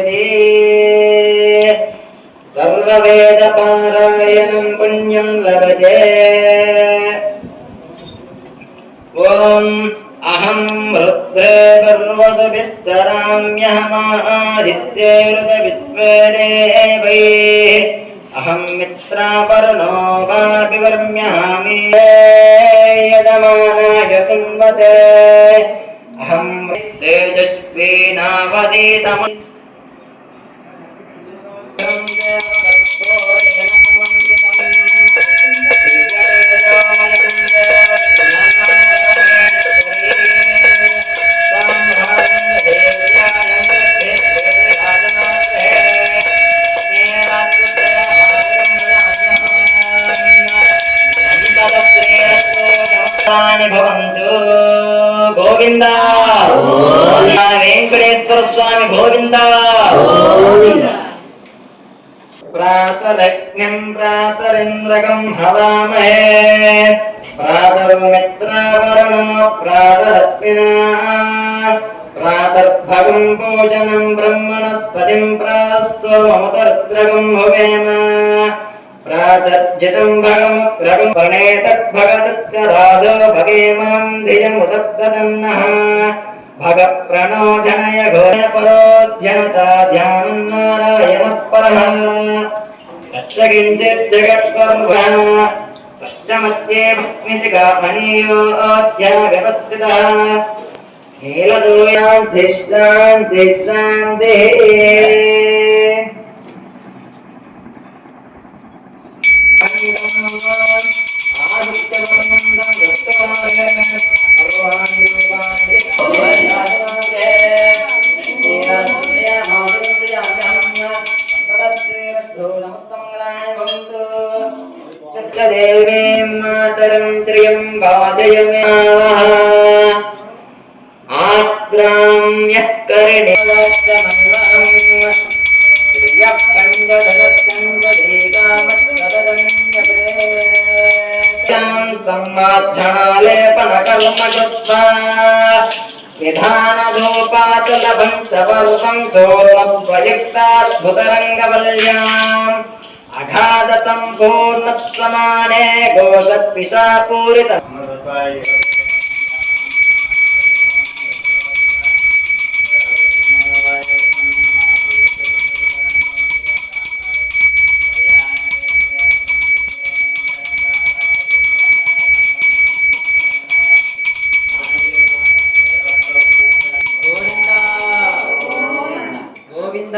भवति सर्ववेदपारायणं पुण्यं लभते ॐ अहं रुद्रे पर्वसुभिश्चराम्यहमादित्ये ऋतविश्वे देवैः अहं मित्रापरुणो वापि वर्म्यामि यजमानाय कुन्वते अहं तेजस्वी नावदीतम् भवन्तु गोविंद वेंकटेश्वर स्वामी गोविंद प्रातलग्नं प्रातरिन्द्रकं हवामहे प्रातर्मित्रावरणो प्रातरश्मिना प्रातर्भगं पूजनं ब्रह्मणस्पतिं प्रातस्सोममुतरुद्रगं भवेम प्रातर्जितं भगमुग्रगं प्रणेतद्भगतच्चरादो भगेमां धियमुदग्धदन्नः भग प्रणो जनय घोरपरोध्यनता ध्यानं नारायणः परः तच्च किञ्चित् जगत्सर्वः पश्चमध्ये भग्निशिखामणियोऽध्या व्यवस्थितः नीलदूयान्तिश्रान्तिश्रान्तिः देवीं मातरं त्रियं वाजयामः आद्राम्यः करिणीवत्समन्वहं त्रियः पञ्चदशचन्द्रदीकामत्सदन्यते सम्मार्जनालेपनकर्म कृत्वा निधानधूपातुलभं सवल्पं चोर्णप्रयुक्ताद्भुतरङ्गवल्याम् अगाध संपूर्ण समाने गोसत्पिशापूरित गोविंद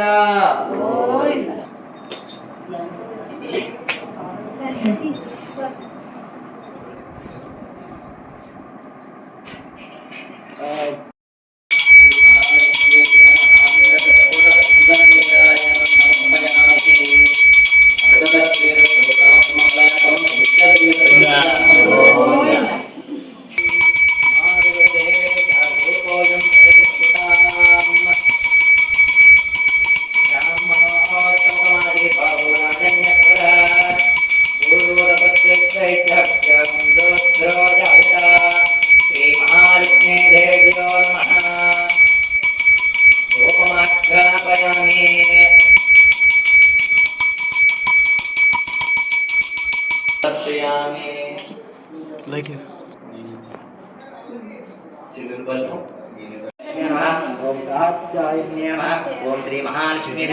ఓం శ్రీ మహాలక్ష్మీ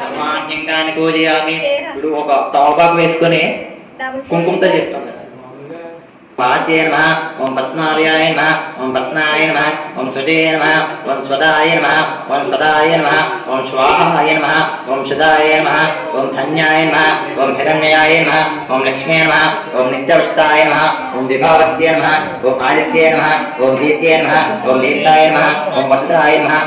సర్వాణ్యంగాన్ని పూజయామి. ఇప్పుడు ఒక తమలపాకు వేసుకొని కుంకుమతో చేస్తుంది. వాచ్యే నమః, ఓం పద్మాలయాయ నమః, ఓం పద్మాయ నమః, ఓం సుజయ నమః, ఓం స్వదాయ నమః, ఓం స్వదాయ నమః, ఓం స్వాహాయ నమః, ఓం సుదాయ నమః, ఓం ధన్యాయ నమః, ఓం హిరణ్యాయ నమః, ఓం లక్ష్మీ నమః, ఓం నిత్యవష్టాయ నమః, ఓం విభావత్యే నమః, ఓం ఆదిత్యే నమః, ఓం దీత్యే నమః, ఓం దీప్తాయ నమః, ఓం వసుదాయ నమః.